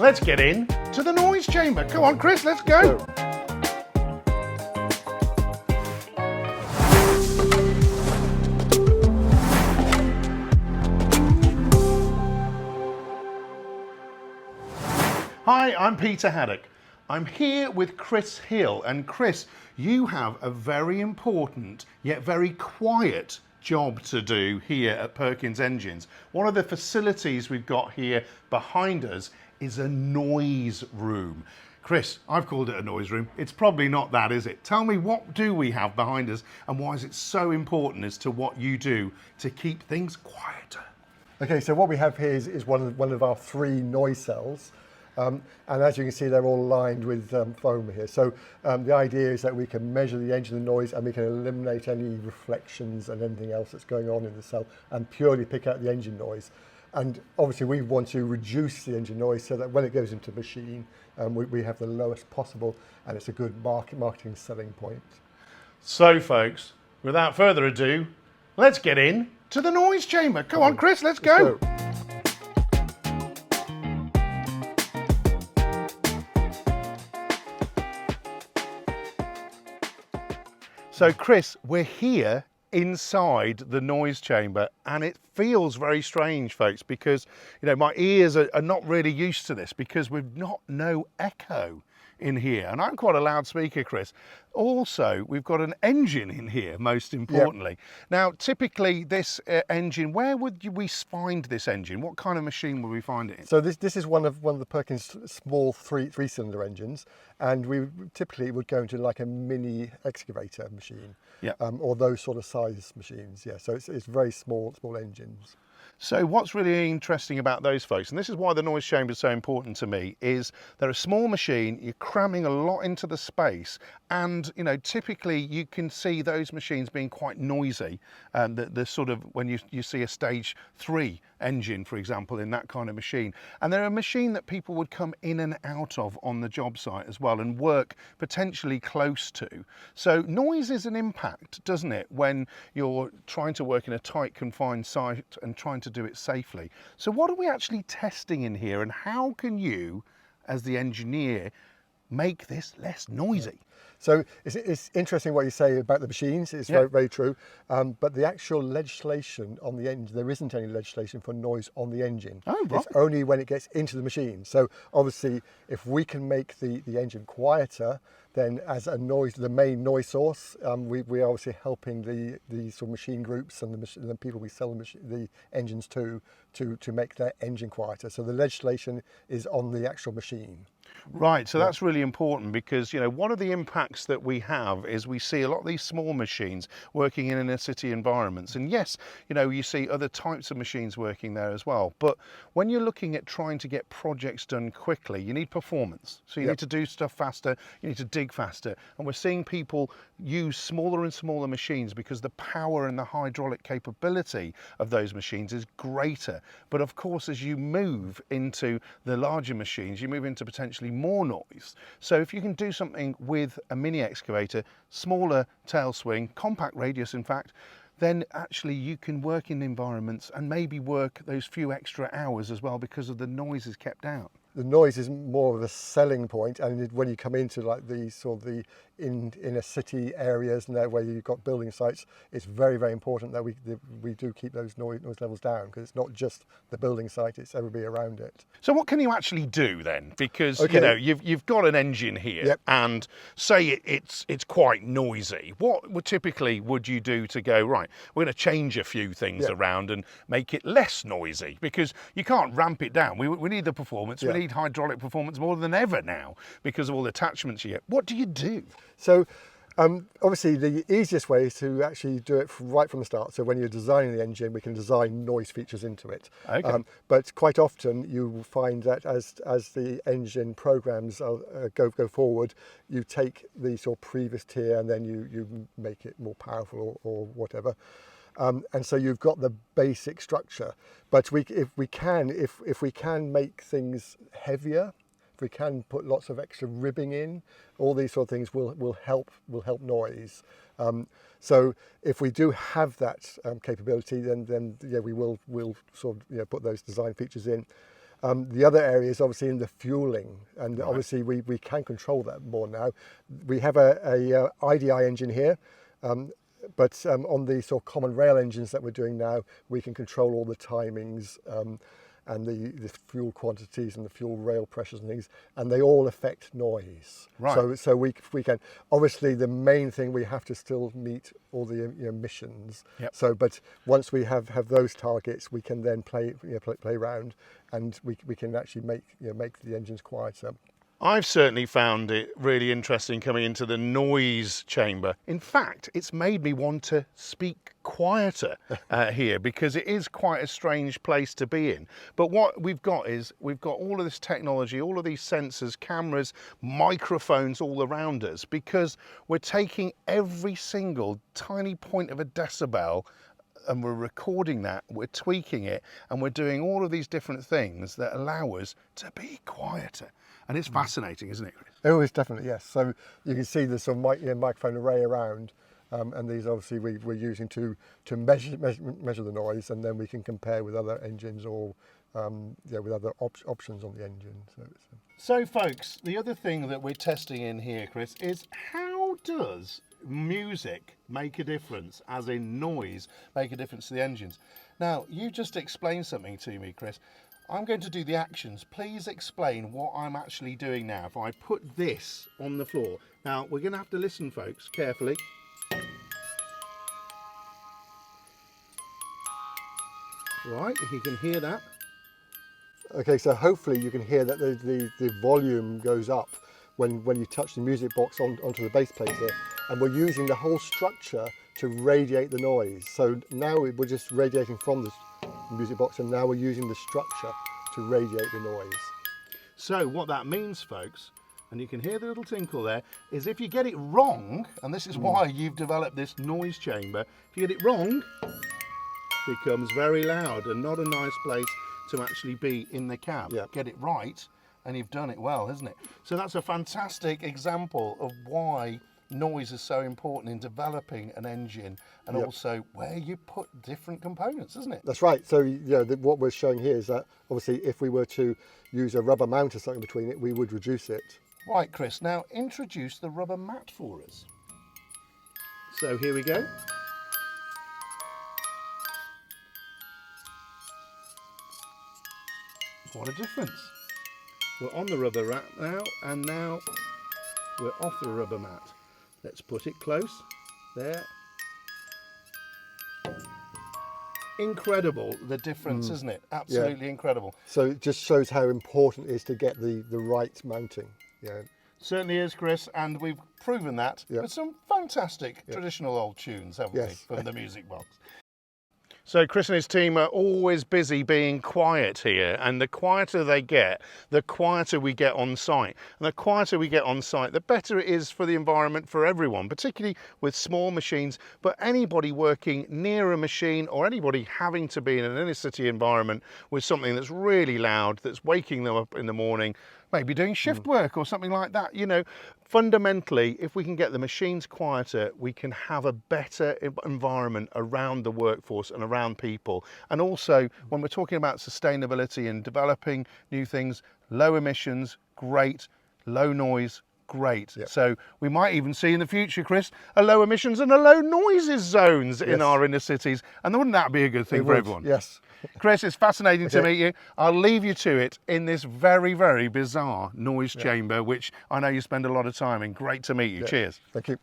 Let's get in to the noise chamber. Come on, Chris, let's go. Hi, I'm Peter Haddock. I'm here with Chris Hill, and Chris, you have a very important yet very quiet job to do here at Perkins Engines. One of the facilities we've got here behind us is a noise room. Chris, I've called it a noise room. It's probably not that, is it? Tell me, what do we have behind us and why is it so important as to what you do to keep things quieter? Okay, so what we have here is one of our 3 noise cells. And as you can see, they're all lined with foam here. So the idea is that we can measure the engine and noise, and we can eliminate any reflections and anything else that's going on in the cell and purely pick out the engine noise. And obviously we want to reduce the engine noise so that when it goes into the machine, we have the lowest possible, and it's a good marketing selling point. So folks, without further ado, let's get in to the noise chamber. Come on, Chris, let's go. So Chris, we're here inside the noise chamber, and it feels very strange, folks, because my ears are not really used to this because we've no echo in here, and I'm quite a loudspeaker, Chris. Also, we've got an engine in here, most importantly. Yep. Now, typically this engine, where would we find this engine? What kind of machine would we find it in? So this is one of the Perkins small three-cylinder engines, and we typically would go into like a mini excavator machine, or those sort of size machines. Yeah, so it's very small engines. So what's really interesting about those folks, and this is why the noise chamber is so important to me, is they're a small machine, you're cramming a lot into the space, and typically you can see those machines being quite noisy, and the sort of, when you see a stage 3 engine, for example, in that kind of machine, and they're a machine that people would come in and out of on the job site as well and work potentially close to. So noise is an impact, doesn't it, when you're trying to work in a tight, confined site and trying to do it safely. So what are we actually testing in here, and how can you, as the engineer, make this less noisy? So it's interesting what you say about the machines. It's very, very true. But the actual legislation on the engine, there isn't any legislation for noise on the engine. Oh, right. It's only when it gets into the machine. So obviously, if we can make the engine quieter, then as a noise, the main noise source, we're obviously helping the sort of machine groups and the people we sell the engines to make their engine quieter. So the legislation is on the actual machine. Right, so that's really important because, one of the impacts that we have is we see a lot of these small machines working in inner city environments. And yes, you see other types of machines working there as well. But when you're looking at trying to get projects done quickly, you need performance. So you need to do stuff faster, you need to dig faster. And we're seeing people use smaller and smaller machines because the power and the hydraulic capability of those machines is greater. But of course, as you move into the larger machines, you move into potentially more noise. So if you can do something with a mini excavator, smaller tail swing, compact radius in fact, then actually you can work in environments and maybe work those few extra hours as well because of the noise is kept out. The noise is more of a selling point, and when you come into like the sort of the inner city areas and where you've got building sites, it's very, very important that we do keep those noise levels down, because it's not just the building site, it's everybody around it. So what can you actually do then? Because you've got an engine here, and say it's quite noisy. What would you do to go, right, we're going to change a few things around and make it less noisy? Because you can't ramp it down. We need the performance. We need hydraulic performance more than ever now because of all the attachments you get. What do you do? So obviously the easiest way is to actually do it right from the start. So when you're designing the engine, we can design noise features into it. Okay. But quite often you will find that as the engine programs go forward, you take the sort of previous tier and then you make it more powerful or whatever. And so you've got the basic structure, but if we can make things heavier, if we can put lots of extra ribbing in, all these sort of things will help noise. So if we do have that capability, then we'll sort of put those design features in. The other area is obviously in the fueling, and obviously we can control that more now. We have a IDI engine here, but on the sort of common rail engines that we're doing now, we can control all the timings and the fuel quantities and the fuel rail pressures and things, and they all affect noise. Right. So we can, obviously the main thing, we have to still meet all the emissions. Yep. So, but once we have those targets, we can then play around, and we can actually make the engines quieter. I've certainly found it really interesting coming into the noise chamber. In fact, it's made me want to speak quieter here, because it is quite a strange place to be in. But what we've got is we've got all of this technology, all of these sensors, cameras, microphones all around us, because we're taking every single tiny point of a decibel and we're recording that, we're tweaking it, and we're doing all of these different things that allow us to be quieter. And it's fascinating, isn't it, Chris? Oh, it's definitely, yes. So you can see there's some microphone array around, and these obviously we're using to measure the noise, and then we can compare with other engines or with other options on the engine. So folks, the other thing that we're testing in here, Chris, is how does music make a difference, as in noise, make a difference to the engines? Now, you just explained something to me, Chris. I'm going to do the actions. Please explain what I'm actually doing now. If I put this on the floor. Now, we're going to have to listen, folks, carefully. Right, if you can hear that. Okay, so hopefully you can hear that the volume goes up when you touch the music box onto the base plate here, and we're using the whole structure to radiate the noise. So now we're just radiating from the music box, and now we're using the structure to radiate the noise. So what that means, folks, and you can hear the little tinkle there, is if you get it wrong, and this is why you've developed this noise chamber, if you get it wrong, it becomes very loud and not a nice place to actually be in the cab. Yep. Get it right, and you've done it well, isn't it? So that's a fantastic example of why noise is so important in developing an engine, and also where you put different components, isn't it? That's right. So what we're showing here is that obviously if we were to use a rubber mount or something between it, we would reduce it. Right, Chris, now introduce the rubber mat for us. So here we go. What a difference. We're on the rubber mat now, and now we're off the rubber mat. Let's put it close, there. Incredible, the difference, isn't it? Absolutely incredible. So it just shows how important it is to get the right mounting. Yeah. Certainly is, Chris, and we've proven that with some fantastic traditional old tunes, haven't we, from the music box. So Chris and his team are always busy being quiet here, and the quieter they get, the quieter we get on site. And the quieter we get on site, the better it is for the environment for everyone, particularly with small machines, but anybody working near a machine or anybody having to be in an inner city environment with something that's really loud, that's waking them up in the morning, maybe doing shift work or something like that. You know, fundamentally, if we can get the machines quieter, we can have a better environment around the workforce and around people. And also, when we're talking about sustainability and developing new things, low emissions, great, low noise, great. So we might even see in the future, Chris, a low emissions and a low noises zones in our inner cities. And wouldn't that be a good thing for everyone? Yes. Chris, it's fascinating to meet you. I'll leave you to it in this very, very bizarre noise chamber, which I know you spend a lot of time in. Great to meet you. Cheers. Thank you.